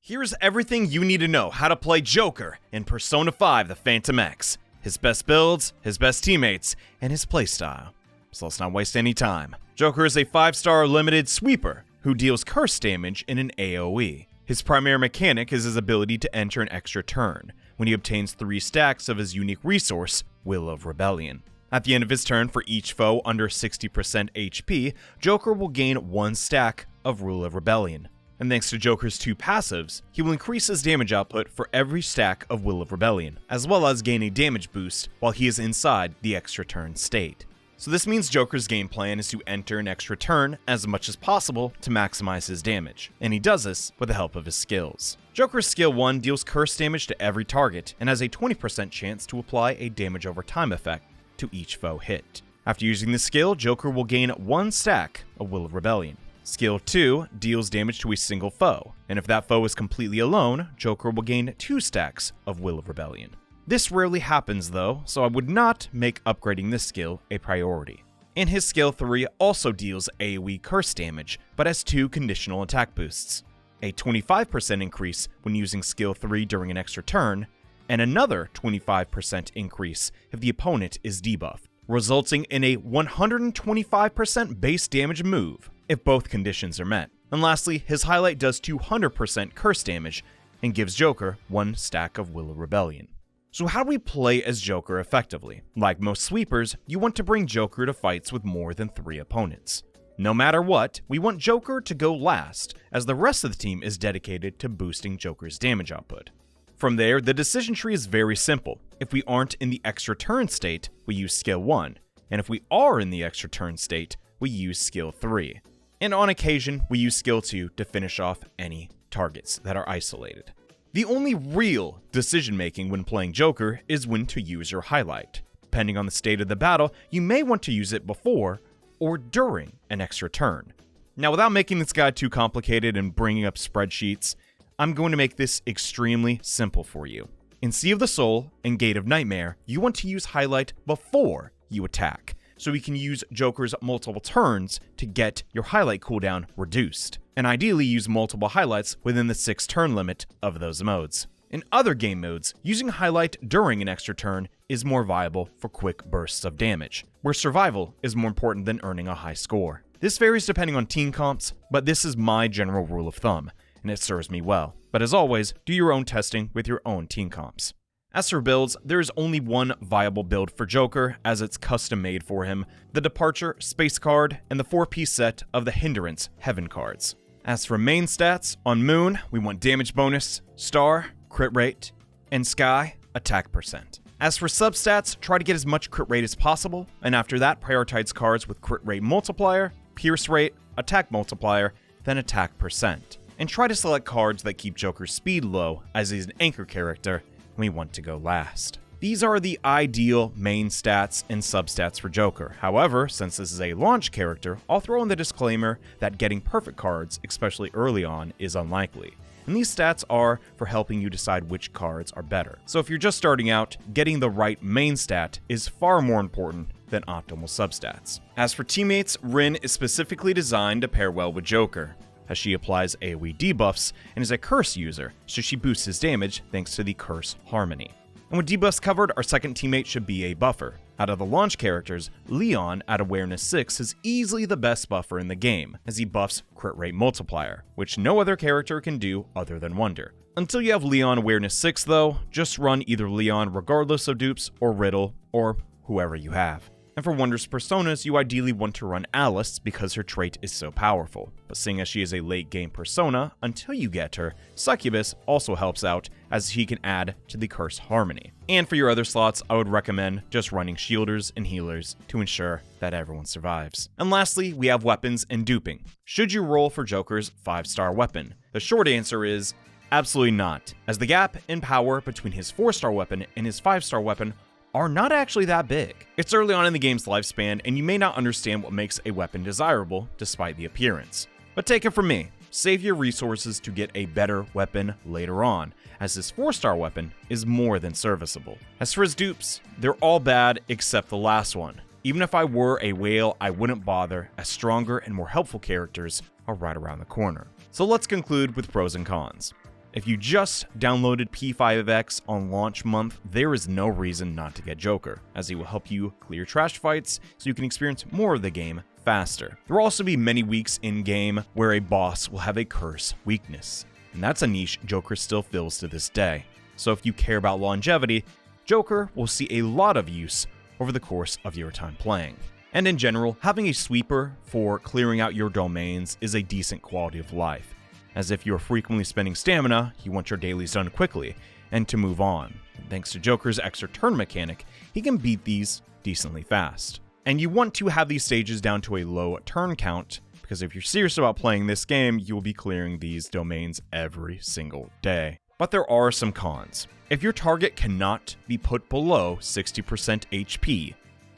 Here's everything you need to know how to play Joker in Persona 5 The Phantom X. His best builds, his best teammates, and his playstyle. So let's not waste any time. Joker is a 5-star limited sweeper who deals curse damage in an AoE. His primary mechanic is his ability to enter an extra turn, when he obtains 3 stacks of his unique resource, Will of Rebellion. At the end of his turn, for each foe under 60% HP, Joker will gain 1 stack of Will of Rebellion. And thanks to Joker's 2 passives, he will increase his damage output for every stack of Will of Rebellion, as well as gain a damage boost while he is inside the extra turn state. So this means Joker's game plan is to enter an extra turn as much as possible to maximize his damage, and he does this with the help of his skills. Joker's skill 1 deals curse damage to every target and has a 20% chance to apply a damage over time effect to each foe hit. After using this skill, Joker will gain 1 stack of Will of Rebellion. Skill 2 deals damage to a single foe, and if that foe is completely alone, Joker will gain 2 stacks of Will of Rebellion. This rarely happens though, so I would not make upgrading this skill a priority. And his skill 3 also deals AoE curse damage, but has 2 conditional attack boosts. A 25% increase when using skill 3 during an extra turn, and another 25% increase if the opponent is debuffed, resulting in a 125% base damage move if both conditions are met. And lastly, his highlight does 200% curse damage and gives Joker 1 stack of Will of Rebellion. So how do we play as Joker effectively? Like most sweepers, you want to bring Joker to fights with more than 3 opponents. No matter what, we want Joker to go last, as the rest of the team is dedicated to boosting Joker's damage output. From there, the decision tree is very simple. If we aren't in the extra turn state, we use skill 1, and if we are in the extra turn state, we use skill 3. And on occasion, we use skill 2 to finish off any targets that are isolated. The only real decision making when playing Joker is when to use your highlight. Depending on the state of the battle, you may want to use it before or during an extra turn. Now, without making this guide too complicated and bringing up spreadsheets, I'm going to make this extremely simple for you. In Sea of the Soul and Gate of Nightmare, you want to use highlight before you attack, so you can use Joker's multiple turns to get your highlight cooldown reduced, and ideally use multiple highlights within the 6 turn limit of those modes. In other game modes, using highlight during an extra turn is more viable for quick bursts of damage, where survival is more important than earning a high score. This varies depending on team comps, but this is my general rule of thumb, and it serves me well. But as always, do your own testing with your own team comps. As for builds, there is only one viable build for Joker, as it's custom made for him: the Departure Space card and the 4-piece set of the Hindrance Heaven cards. As for main stats, on Moon, we want damage bonus, Star, crit rate, and Sky, attack percent. As for substats, try to get as much crit rate as possible, and after that, prioritize cards with crit rate multiplier, pierce rate, attack multiplier, then attack percent. And try to select cards that keep Joker's speed low, as he's an anchor character, we want to go last. These are the ideal main stats and substats for Joker. However, since this is a launch character, I'll throw in the disclaimer that getting perfect cards, especially early on, is unlikely. And these stats are for helping you decide which cards are better. So if you're just starting out, getting the right main stat is far more important than optimal substats. As for teammates, Ren is specifically designed to pair well with Joker, as she applies AoE debuffs and is a curse user, so she boosts his damage thanks to the curse harmony. And with debuffs covered, our second teammate should be a buffer. Out of the launch characters, Leon at awareness 6 is easily the best buffer in the game, as he buffs crit rate multiplier, which no other character can do other than Wonder. Until you have Leon awareness 6 though, just run either Leon regardless of dupes or Riddle, or whoever you have. And for Wonder's personas, you ideally want to run Alice because her trait is so powerful. But seeing as she is a late game persona, until you get her, Succubus also helps out as he can add to the curse harmony. And for your other slots, I would recommend just running shielders and healers to ensure that everyone survives. And lastly, we have weapons and duping. Should you roll for Joker's 5-star weapon? The short answer is absolutely not, as the gap in power between his 4-star weapon and his 5-star weapon are not actually that big. It's early on in the game's lifespan, and you may not understand what makes a weapon desirable despite the appearance. But take it from me, save your resources to get a better weapon later on, as this 4-star weapon is more than serviceable. As for his dupes, they're all bad except the last one. Even if I were a whale, I wouldn't bother, as stronger and more helpful characters are right around the corner. So let's conclude with pros and cons. If you just downloaded P5X on launch month, there is no reason not to get Joker, as he will help you clear trash fights so you can experience more of the game faster. There will also be many weeks in-game where a boss will have a curse weakness, and that's a niche Joker still fills to this day. So if you care about longevity, Joker will see a lot of use over the course of your time playing. And in general, having a sweeper for clearing out your domains is a decent quality of life, as if you're frequently spending stamina, you want your dailies done quickly and to move on. Thanks to Joker's extra turn mechanic, he can beat these decently fast. And you want to have these stages down to a low turn count, because if you're serious about playing this game, you will be clearing these domains every single day. But there are some cons. If your target cannot be put below 60% HP,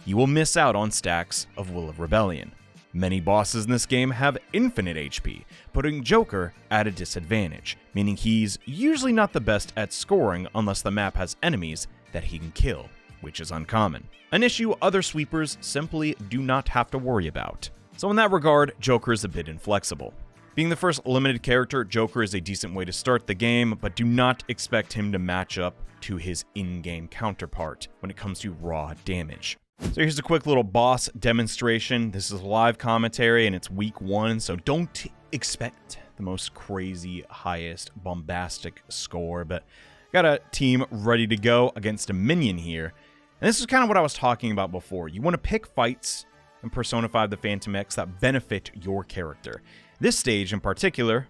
you will miss out on stacks of Will of Rebellion. Many bosses in this game have infinite HP, putting Joker at a disadvantage, meaning he's usually not the best at scoring unless the map has enemies that he can kill, which is uncommon. An issue other sweepers simply do not have to worry about. So in that regard, Joker is a bit inflexible. Being the first limited character, Joker is a decent way to start the game, but do not expect him to match up to his in-game counterpart when it comes to raw damage. So here's a quick little boss demonstration. This is live commentary and it's week 1, so don't expect the most crazy, highest, bombastic score, but got a team ready to go against a minion here. And this is kind of what I was talking about before. You want to pick fights in Persona 5 the Phantom X that benefit your character. This stage in particular,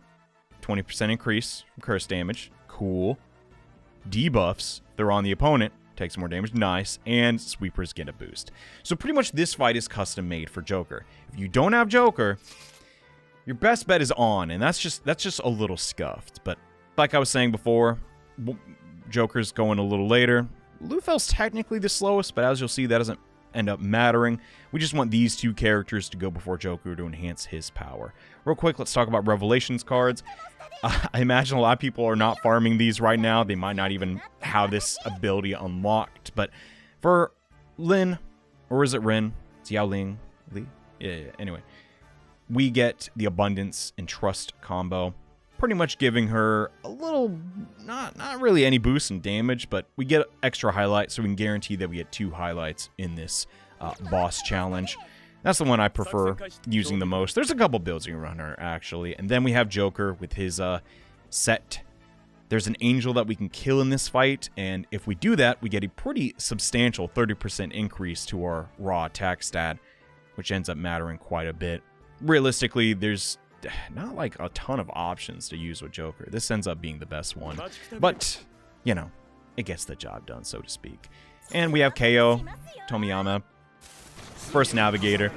20% increase from curse damage, cool. Debuffs, they're on the opponent, takes more damage, nice, and sweepers get a boost. So pretty much this fight is custom made for Joker. If you don't have Joker, your best bet is on, and that's just a little scuffed. But like I was saying before, Joker's going a little later. Luthel's technically the slowest, but as you'll see, that doesn't end up mattering. We just want these two characters to go before Joker to enhance his power. Real quick, let's talk about Revelations cards. I imagine a lot of people are not farming these right now. They might not even have this ability unlocked. But for Lin, or is it Ren? It's Yao Ling? Li? Yeah, anyway. We get the Abundance and Trust combo. Pretty much giving her a little, not really any boost in damage, but we get extra highlights, so we can guarantee that we get 2 highlights in this boss challenge. That's the one I prefer using the most. There's a couple builds you can run her, actually. And then we have Joker with his set. There's an angel that we can kill in this fight, and if we do that, we get a pretty substantial 30% increase to our raw attack stat, which ends up mattering quite a bit. Realistically, there's not like a ton of options to use with Joker. This ends up being the best one, but, you know, it gets the job done, so to speak. And we have KO, Tomiyama, first Navigator.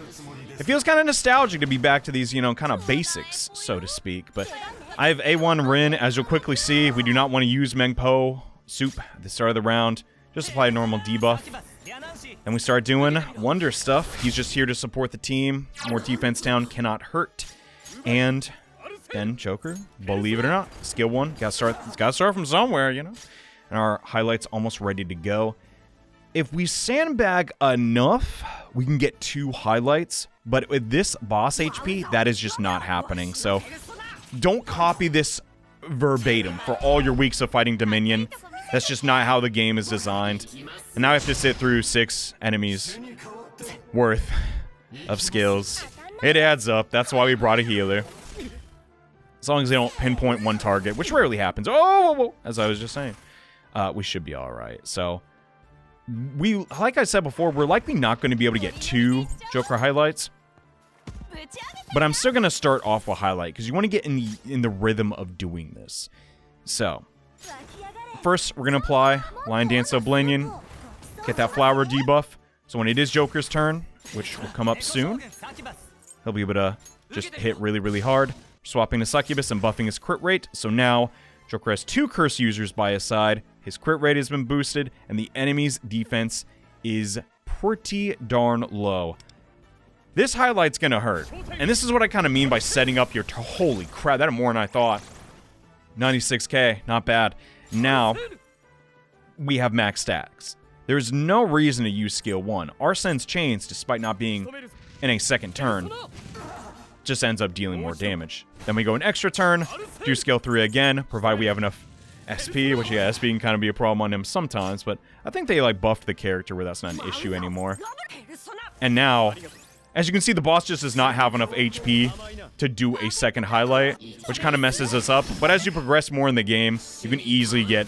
It feels kind of nostalgic to be back to these, you know, kind of basics, so to speak. But I have A1 Rin, as you'll quickly see. We do not want to use Mengpo Soup at the start of the round. Just apply a normal debuff. And we start doing wonder stuff. He's just here to support the team. More defense down cannot hurt. And then Joker, believe it or not, skill 1. Gotta start from somewhere, you know. And our highlights almost ready to go. If we sandbag enough, we can get 2 highlights, but with this boss HP, that is just not happening. So don't copy this verbatim for all your weeks of fighting Dominion. That's just not how the game is designed. And now I have to sit through 6 enemies worth of skills. It adds up. That's why we brought a healer. As long as they don't pinpoint one target, which rarely happens. Oh, as I was just saying. We should be all right. So we, like I said before, we're likely not going to be able to get 2 Joker highlights, but I'm still going to start off with highlight because you want to get in the rhythm of doing this. So first, we're going to apply Lion Dance Oblivion, get that flower debuff. So when it is Joker's turn, which will come up soon, he'll be able to just hit really, really hard, swapping to Succubus and buffing his crit rate. So now Joker has 2 curse users by his side. His crit rate has been boosted, and the enemy's defense is pretty darn low. This highlight's gonna hurt. And this is what I kind of mean by setting up your... Holy crap, that is more than I thought. 96k, not bad. Now, we have max stacks. There's no reason to use skill 1. Arsene's Chains, despite not being in a second turn, just ends up dealing more damage. Then we go an extra turn, do skill 3 again, provided we have enough SP, which yeah, SP can kind of be a problem on him sometimes, but I think they like buffed the character where that's not an issue anymore. And now, as you can see, the boss just does not have enough HP to do a second highlight, which kind of messes us up. But as you progress more in the game, you can easily get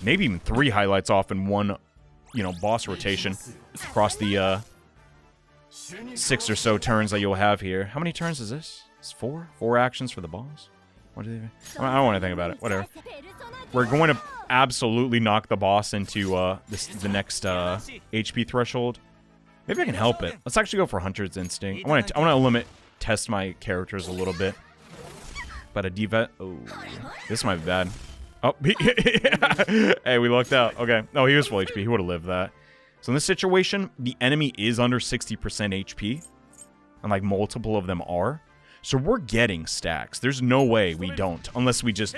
maybe even 3 highlights off in one, you know, boss rotation across the 6 or so turns that you'll have here. How many turns is this? It's 4? 4 actions for the boss? What do they? I don't want to think about it. Whatever. We're going to absolutely knock the boss into the next HP threshold. Maybe I can help it. Let's actually go for Hunter's Instinct. I want to test my characters a little bit. But a D-Vet. Oh, this might be bad. Oh, hey, we lucked out. Okay. No, he was full HP. He would have lived that. So in this situation, the enemy is under 60% HP. And like multiple of them are. So we're getting stacks. There's no way we don't. Unless we just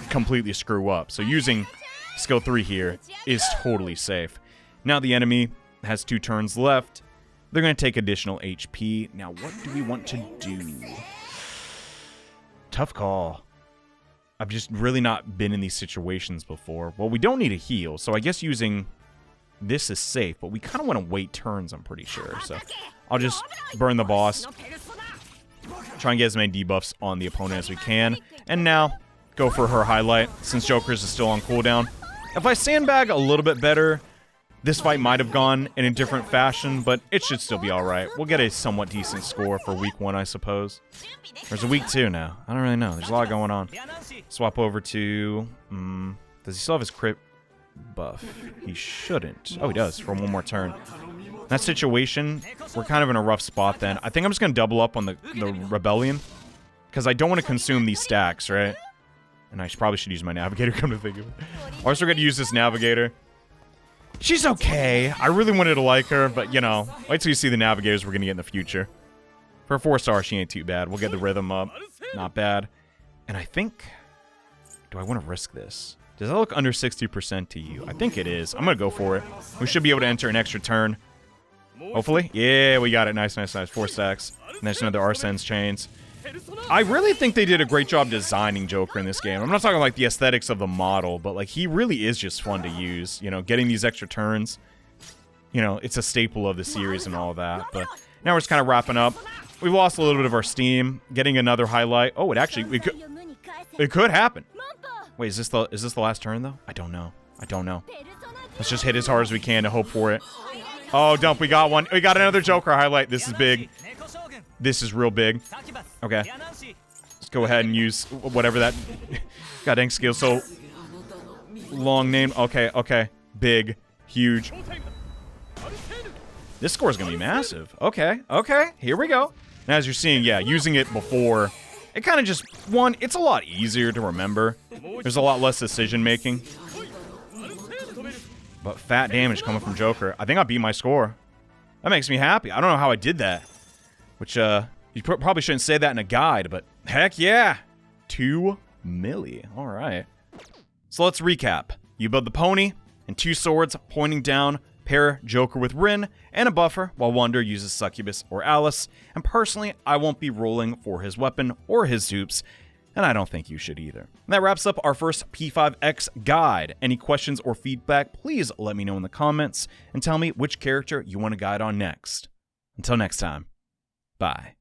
completely screw up. So using skill 3 here is totally safe. Now the enemy has 2 turns left. They're going to take additional HP. Now what do we want to do? Tough call. I've just really not been in these situations before. Well, we don't need a heal. So I guess using this is safe. But we kind of want to wait turns, I'm pretty sure. So I'll just burn the boss. Try and get as many debuffs on the opponent as we can. And now, go for her highlight, since Joker's is still on cooldown. If I sandbag a little bit better, this fight might have gone in a different fashion, but it should still be alright. We'll get a somewhat decent score for week 1, I suppose. There's a week 2 now. I don't really know. There's a lot going on. Swap over to... does he still have his crit buff? He shouldn't. Oh, he does, for one more turn. In that situation, we're kind of in a rough spot then. I think I'm just going to double up on the Rebellion. Because I don't want to consume these stacks, right? And I probably should use my Navigator, come to think of it. Also going to use this Navigator. She's okay. I really wanted to like her, but, you know, wait till you see the Navigators we're going to get in the future. For a 4-star, she ain't too bad. We'll get the rhythm up. Not bad. And I think... Do I want to risk this? Does that look under 60% to you? I think it is. I'm going to go for it. We should be able to enter an extra turn. Hopefully. Yeah, we got it. Nice, nice, nice. 4 stacks. And there's another Arsene's Chains. I really think they did a great job designing Joker in this game. I'm not talking like the aesthetics of the model, but like he really is just fun to use. You know, getting these extra turns. You know, it's a staple of the series and all that. But now we're just kind of wrapping up. We've lost a little bit of our steam. Getting another highlight. Oh, it could happen. Wait, is this the last turn though? I don't know. I don't know. Let's just hit as hard as we can to hope for it. Oh, dump. We got one. We got another Joker highlight. This is big. This is real big. Okay. Let's go ahead and use whatever that goddamn skill. So long name. Okay, okay. Big. Huge. This score is going to be massive. Okay, okay. Here we go. Now, as you're seeing, yeah, using it before, it kind of just, one, it's a lot easier to remember. There's a lot less decision making. But fat damage coming from Joker. I think I beat my score. That makes me happy. I don't know how I did that. Which, you probably shouldn't say that in a guide, but heck yeah. 2 milli. All right. So let's recap. You build the pony and 2 swords pointing down, pair Joker with Ren, and a buffer while Wonder uses Succubus or Alice. And personally, I won't be rolling for his weapon or his dupes. And I don't think you should either. And that wraps up our first P5X guide. Any questions or feedback, please let me know in the comments and tell me which character you want to guide on next. Until next time, bye.